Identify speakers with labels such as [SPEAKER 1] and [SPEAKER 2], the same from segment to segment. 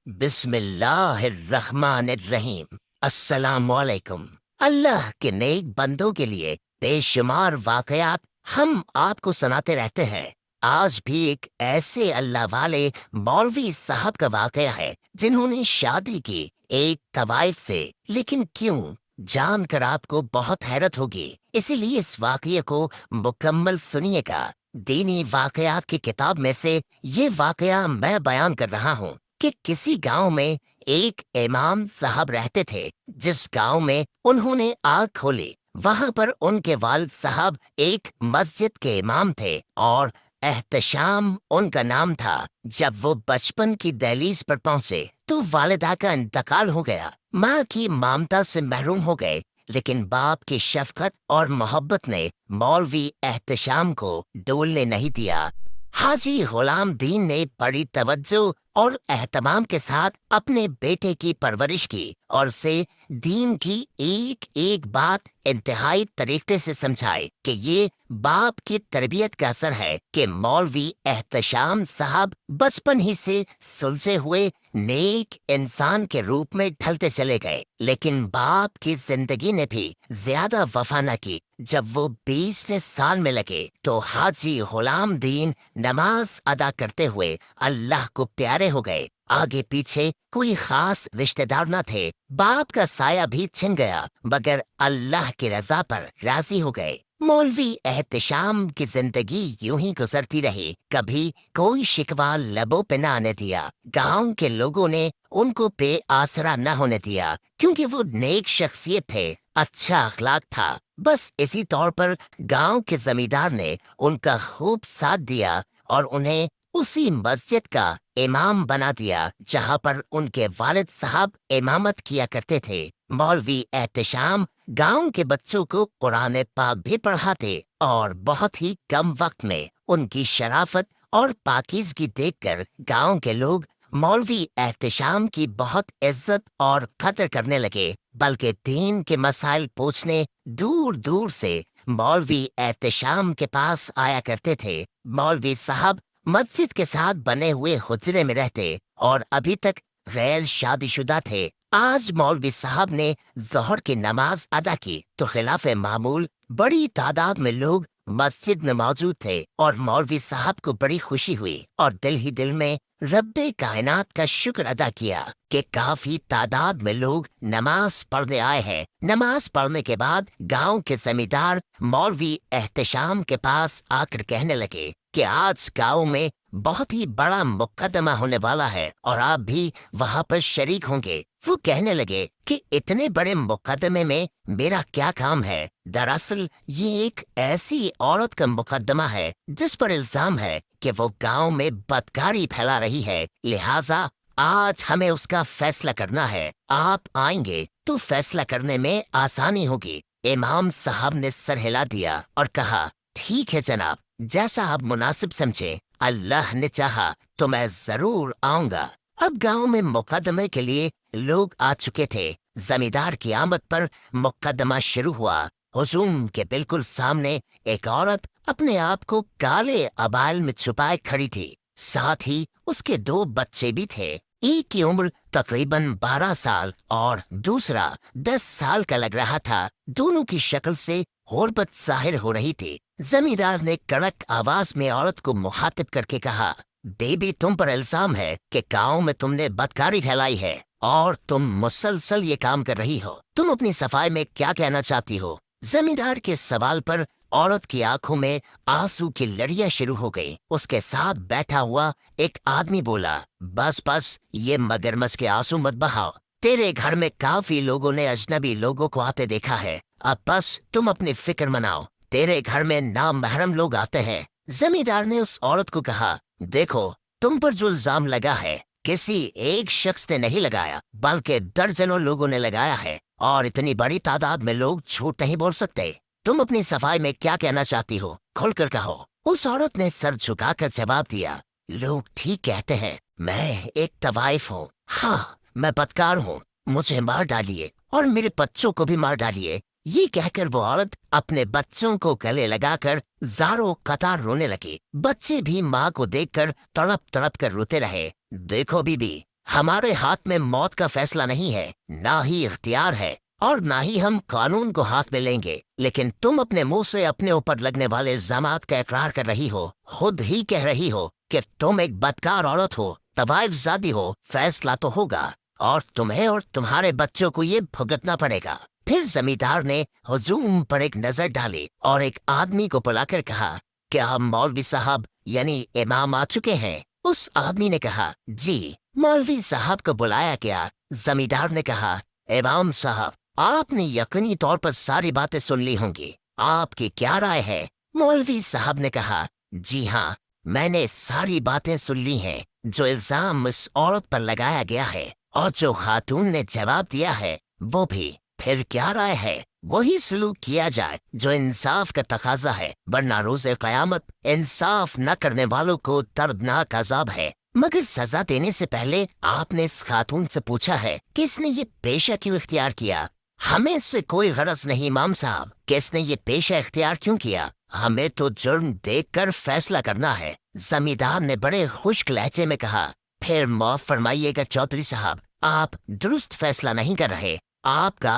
[SPEAKER 1] बिस्मिल्लाहिर्रहमानिर्रहीम। अस्सलामुअलैकुम। अल्लाह के नेक बंदों के लिए बेशुमार वाकयात हम आपको सुनाते रहते हैं। आज भी एक ऐसे अल्लाह वाले मौलवी साहब का वाकया है जिन्होंने शादी की एक तवाइफ से। लेकिन क्यों, जानकर आपको बहुत हैरत होगी, इसीलिए इस वाकये को मुकम्मल सुनिएगा। दीनी वाकयात की किताब में से ये वाकया मैं बयान कर रहा हूँ कि किसी गांव में एक इमाम साहब रहते थे। जिस गांव में उन्होंने आग खोली, वहां पर उनके वालिद साहब एक मस्जिद के इमाम थे और एहतशाम उनका नाम था। जब वो बचपन की दहलीज पर पहुंचे तो वालिदा का इंतकाल हो गया। माँ की ममता से महरूम हो गए, लेकिन बाप की शफकत और मोहब्बत ने मौलवी एहतशाम को डोलने नहीं दिया। हाजी गुलाम दीन ने बड़ी तवज्जो और एहतमाम के साथ अपने बेटे की परवरिश की और उसे दीन की एक एक बात इंतहाई तरीके से समझाई कि ये बाप की तरबियत का असर है कि मौलवी एहतशाम साहब बचपन ही से सुलझे हुए नेक इंसान के रूप में ढलते चले गए। लेकिन बाप की जिंदगी ने भी ज्यादा वफा न की। जब वो 20वें साल में लगे तो हाजी गुलाम दीन नमाज अदा करते हुए अल्लाह को प्यारे हो गए। आगे पीछे कोई खास रिश्तेदार न थे। बाप का साया भी छिन गया, मगर अल्लाह की रजा पर राजी हो गए। मौलवी एहतशाम की जिंदगी यूं ही गुजरती रही। कभी कोई शिकवा लबों पे न आने दिया। गांव के लोगों ने उनको पे आसरा न होने दिया, क्योंकि वो नेक शख्सियत थे, अच्छा अखलाक था। बस इसी तौर पर गांव के जमींदार ने उनका खूब साथ दिया और उन्हें उसी मस्जिद का इमाम बना दिया जहां पर उनके वालिद साहब इमामत किया करते थे। मौलवी एहतशाम गांव के बच्चों को कुरान पाक भी पढ़ाते और बहुत ही कम वक्त में उनकी शराफत और पाकीज़गी देखकर गांव के लोग मौलवी एहतशाम की बहुत इज्जत और कदर करने लगे। बल्कि दीन के मसाइल पूछने दूर दूर से मौलवी एहतशाम के पास आया करते थे। मौलवी साहब मस्जिद के साथ बने हुए हुजरे में रहते और अभी तक गैर शादीशुदा थे। आज मौलवी साहब ने ज़ोहर की नमाज अदा की तो खिलाफ मामूल बड़ी तादाद में लोग मस्जिद में मौजूद थे और मौलवी साहब को बड़ी खुशी हुई और दिल ही दिल में रब्बे कायनात का शुक्र अदा किया कि काफी तादाद में लोग नमाज पढ़ने आए हैं। नमाज पढ़ने के बाद गांव के जमींदार मौलवी एहतशाम के पास आकर कहने लगे कि आज गांव में बहुत ही बड़ा मुकदमा होने वाला है और आप भी वहां पर शरीक होंगे। वो कहने लगे कि इतने बड़े मुकदमे में मेरा क्या काम है। दरअसल ये एक ऐसी औरत का मुकदमा है जिस पर इल्जाम है कि वो गांव में बदकारी फैला रही है, लिहाजा आज हमें उसका फैसला करना है। आप आएंगे तो फैसला करने में आसानी होगी। इमाम साहब ने सर हिला दिया और कहा, ठीक है जनाब, जैसा आप मुनासिब समझे। अल्लाह ने चाहा तो मैं जरूर आऊंगा। अब गांव में मुकदमे के लिए लोग आ चुके थे। जमींदार की आमद पर मुकदमा शुरू हुआ। हुजूम के बिल्कुल सामने एक औरत अपने आप को काले अबाइल में छुपाए खड़ी थी। साथ ही उसके 2 बच्चे भी थे। एक की उम्र तकरीबन 12 साल और दूसरा 10 साल का लग रहा था। दोनों की शक्ल से गुर्बत जाहिर हो रही थी। जमींदार ने कड़क आवाज में औरत को मुखातिब करके कहा, बेबी, तुम पर इल्जाम है कि गांव में तुमने बदकारी फैलाई है और तुम मुसलसल ये काम कर रही हो। तुम अपनी सफाई में क्या कहना चाहती हो? जमींदार के सवाल पर औरत की आंखों में आंसू की लड़ियां शुरू हो गई। उसके साथ बैठा हुआ एक आदमी बोला, बस बस, ये मगरमच्छ के आंसू मत बहाओ। तेरे घर में काफी लोगों ने अजनबी लोगों को आते देखा है। अब बस तुम अपनी फिक्र मनाओ। तेरे घर में नामहरम लोग आते हैं। जमींदार ने उस औरत को कहा, देखो, तुम पर जो इल्जाम लगा है किसी एक शख्स ने नहीं लगाया, बल्कि दर्जनों लोगों ने लगाया है और इतनी बड़ी तादाद में लोग झूठ नहीं बोल सकते। तुम अपनी सफाई में क्या कहना चाहती हो? खुलकर कहो। उस औरत ने सर झुकाकर जवाब दिया, लोग ठीक कहते हैं, मैं एक तवाइफ हूँ। हाँ, मैं बदकार हूँ। मुझे मार डालिए और मेरे बच्चों को भी मार डालिए। ये कहकर वो औरत अपने बच्चों को गले लगाकर जारो कतार रोने लगी। बच्चे भी माँ को देखकर तड़प तड़प कर रोते रहे। देखो बीबी, हमारे हाथ में मौत का फैसला नहीं है, ना ही इख्तियार है, और ना ही हम कानून को हाथ में लेंगे। लेकिन तुम अपने मुंह से अपने ऊपर लगने वाले इल्जामात का इकरार कर रही हो, खुद ही कह रही हो कि तुम एक बदकार औरत हो, तबाइफजादी हो। फैसला तो होगा और तुम्हें और तुम्हारे बच्चों को ये भुगतना पड़ेगा। फिर जमींदार ने हुजूम पर एक नजर डाली और एक आदमी को बुलाकर कहा, क्या मौलवी साहब यानी इमाम आ चुके हैं? उस आदमी ने कहा, जी। मौलवी साहब को बुलाया गया। जमींदार ने कहा, इमाम साहब, आपने यकीनी तौर पर सारी बातें सुन ली होंगी, आपकी क्या राय है? मौलवी साहब ने कहा, जी हाँ, मैंने सारी बातें सुन ली हैं। जो इल्जाम इस औरत पर लगाया गया है और जो खातून ने जवाब दिया है वो भी। फिर क्या राय है? वही सलूक किया जाए जो इंसाफ का तकाजा है, वरना रोज़े क़यामत इंसाफ न करने वालों को दर्दनाक अज़ाब है। मगर सजा देने से पहले आपने इस खातून से पूछा है कि इसने ये पेशा क्यों इख्तियार किया? हमें इससे कोई गरज नहीं इमाम साहब कि इसने ये पेशा इख्तियार क्यों किया। हमें तो जुर्म देखकर फैसला करना है। जमींदार ने बड़े खुश्क लहजे में कहा, फिर माफ फरमाइएगा चौधरी साहब, आप दुरुस्त फैसला नहीं कर रहे। आपका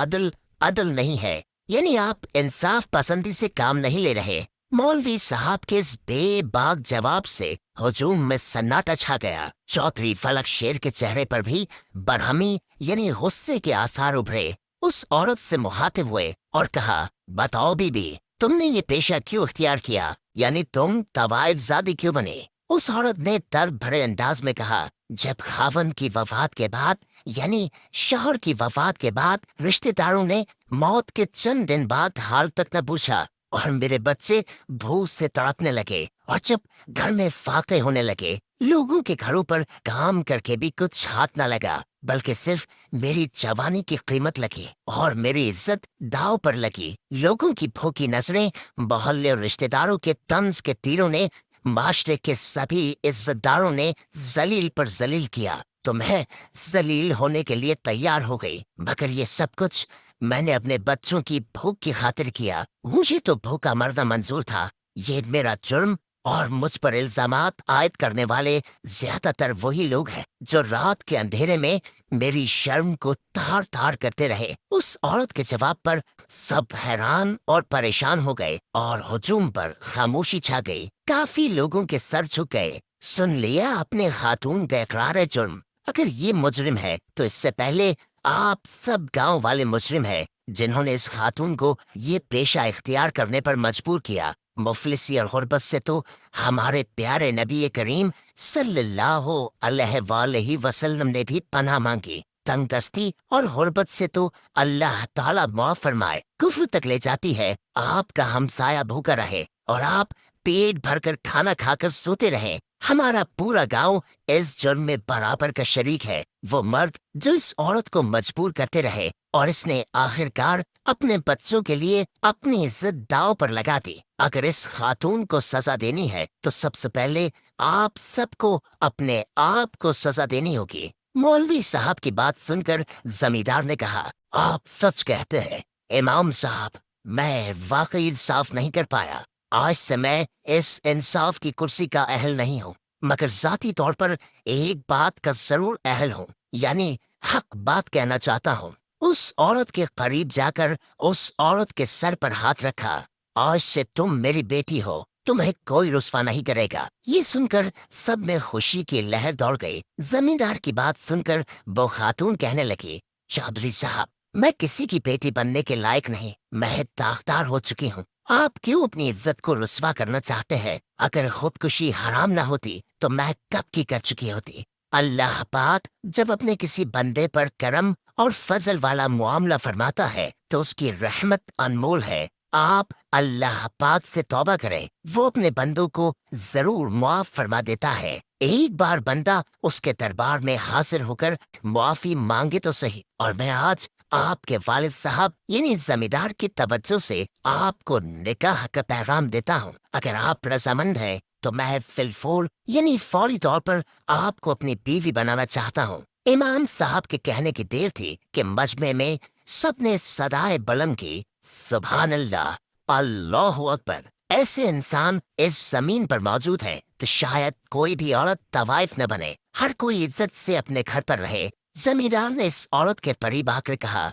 [SPEAKER 1] अदल नहीं है, यानी आप इंसाफ पसंदी से काम नहीं ले रहे। मौलवी साहब के इस बेबाक जवाब से हुजूम में सन्नाटा छा गया। चौधरी फलक शेर के चेहरे पर भी बरहमी यानी गुस्से के आसार उभरे। उस औरत से मुखातिब हुए और कहा, बताओ बीबी, तुमने ये पेशा क्यों इख्तियार किया, यानी तुम तवाइफजादी क्यों बने? उस औरत ने दर्द भरे अंदाज में कहा, जब खावन की वफात के बाद यानी शौहर की वफात के बाद रिश्तेदारों ने मौत के चंद दिन बाद हाल तक न पूछा और मेरे बच्चे भूख से तड़पने लगे, और जब घर में फाके होने लगे, लोगों के घरों पर काम करके भी कुछ हाथ न लगा, बल्कि सिर्फ मेरी जवानी की कीमत लगी और मेरी इज्जत दाव पर लगी। लोगों की भूखी नजरें, मोहल्ले और रिश्तेदारों के तंज के तीरों ने, माशरे के सभी इज्जतदारों ने जलील पर जलील किया, तो मैं जलील होने के लिए तैयार हो गई। मगर ये सब कुछ मैंने अपने बच्चों की भूख की खातिर किया। मुझे तो भूखा मरना मंजूर था। ये मेरा जुर्म, और मुझ पर इल्जामात आयद करने वाले ज्यादातर वही लोग हैं जो रात के अंधेरे में मेरी शर्म को तार तार करते रहे। उस औरत के जवाब पर सब हैरान और परेशान हो गए और हुजूम पर खामोशी छा गई। काफी लोगों के सर झुक गए। सुन लिया अपने खातून का इकरार जुर्म। अगर ये मुजरिम है तो इससे पहले आप सब गांव वाले मुजरिम हैं जिन्होंने इस खातून को ये पेशा इख्तियार करने पर मजबूर किया। मुफलिसी और गुर्बत से तो हमारे प्यारे नबी करीम सल्लल्लाहु अलैहि वसल्लम ने भी पनाह मांगी। तंगदस्ती और गुर्बत से तो अल्लाह ताला माफ फरमाए कुफ्र तक ले जाती है। आपका हमसाया भूखा रहे और आप पेट भरकर खाना खाकर सोते रहे। हमारा पूरा गांव इस जुर्म में बराबर का शरीक है। वो मर्द जो इस औरत को मजबूर करते रहे और इसने आखिरकार अपने बच्चों के लिए अपनी इज्जत दांव पर लगा दी। अगर इस खातून को सजा देनी है तो सबसे पहले आप सबको अपने आप को सजा देनी होगी। मौलवी साहब की बात सुनकर जमींदार ने कहा, आप सच कहते हैं इमाम साहब, मैं वाकई इंसाफ नहीं कर पाया। आज से मैं इस इंसाफ की कुर्सी का अहल नहीं हूँ, मगर जाती तौर पर एक बात का जरूर अहल हूँ, यानी हक बात कहना चाहता हूँ। उस औरत के करीब जाकर उस औरत के सर पर हाथ रखा। आज से तुम मेरी बेटी हो, तुम्हें कोई रुस्वा नहीं करेगा। ये सुनकर सब में खुशी की लहर दौड़ गई। जमींदार की बात सुनकर वो खातून कहने लगी, चौधरी साहब, मैं किसी की बेटी बनने के लायक नहीं, मैं ताकतदार हो चुकी हूँ। आप क्यों अपनी इज्जत को रुस्वा करना चाहते हैं? अगर खुदकुशी हराम ना होती तो मैं कब की कर चुकी होती। अल्लाह पाक जब अपने किसी बंदे पर करम और फजल वाला मुआमला फरमाता है तो उसकी रहमत अनमोल है। आप अल्लाह पाक से तौबा करें, वो अपने बंदों को जरूर मुआफ फरमा देता है। एक बार बंदा उसके दरबार में हाजिर होकर मुआफी मांगे तो सही। और मैं आज आपके वालिद साहब यानी जमींदार की तवज्जो से आपको निकाह का पैगाम देता हूँ। अगर आप रजामंद हैं तो मैं फिलफूल यानी फौरी तौर पर आपको अपनी बीवी बनाना चाहता हूँ। इमाम साहब के कहने की देर थी कि मजमे में सबने सदाए बुलंद की, सुभान अल्लाह, अल्लाहु अकबर। ऐसे इंसान इस जमीन पर मौजूद हैं तो शायद कोई भी औरत तवाइफ न बने, हर कोई इज्जत से अपने घर पर रहे। जमींदार ने इस औरत के करीब आकर कहा,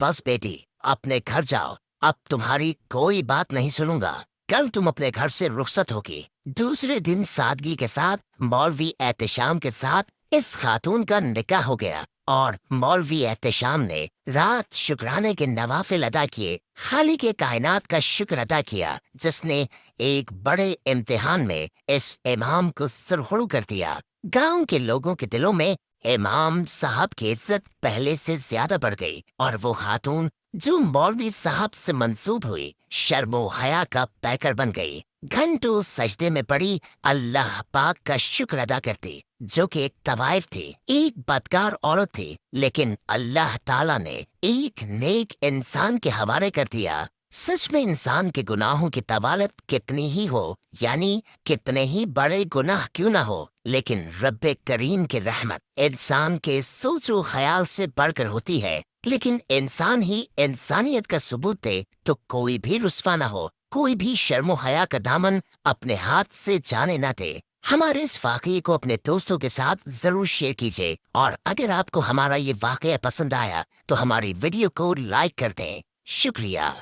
[SPEAKER 1] बस बेटी, अपने घर जाओ, अब तुम्हारी कोई बात नहीं सुनूंगा, कल तुम अपने घर से रुखसत होगी। दूसरे दिन सादगी के साथ मौलवी एहतशाम के साथ इस खातून का निकाह हो गया और मौलवी एहतशाम ने रात शुक्राने के नवाफिल अदा किए। खालिक के कायनात का शुक्र अदा किया जिसने एक बड़े इम्तिहान में इस इमाम को सुरखरू कर दिया। गांव के लोगों के दिलों में इमाम साहब की इज्जत पहले से ज्यादा बढ़ गई और वो खातून जो मौलवी साहब से मंसूब हुई शर्मो हया का पैकर बन गई। घंटों सजदे में पड़ी अल्लाह पाक का शुक्र अदा करती, जो कि एक तवाइफ थी, एक बदकार औरत थी, लेकिन अल्लाह ताला ने एक नेक इंसान के हवाले कर दिया। सच में इंसान के गुनाहों की तवालत कितनी ही हो, यानी कितने ही बड़े गुनाह क्यों ना हो, लेकिन रब्बे करीम की रहमत इंसान के सोचो ख्याल से बढ़कर होती है। लेकिन इंसान ही इंसानियत का सबूत दे तो कोई भी रुस्वा ना हो, कोई भी शर्मो हया का दामन अपने हाथ से जाने ना दे। हमारे इस वाकये को अपने दोस्तों के साथ जरूर शेयर कीजिए और अगर आपको हमारा ये वाकया पसंद आया तो हमारी वीडियो को लाइक कर दें। शुक्रिया।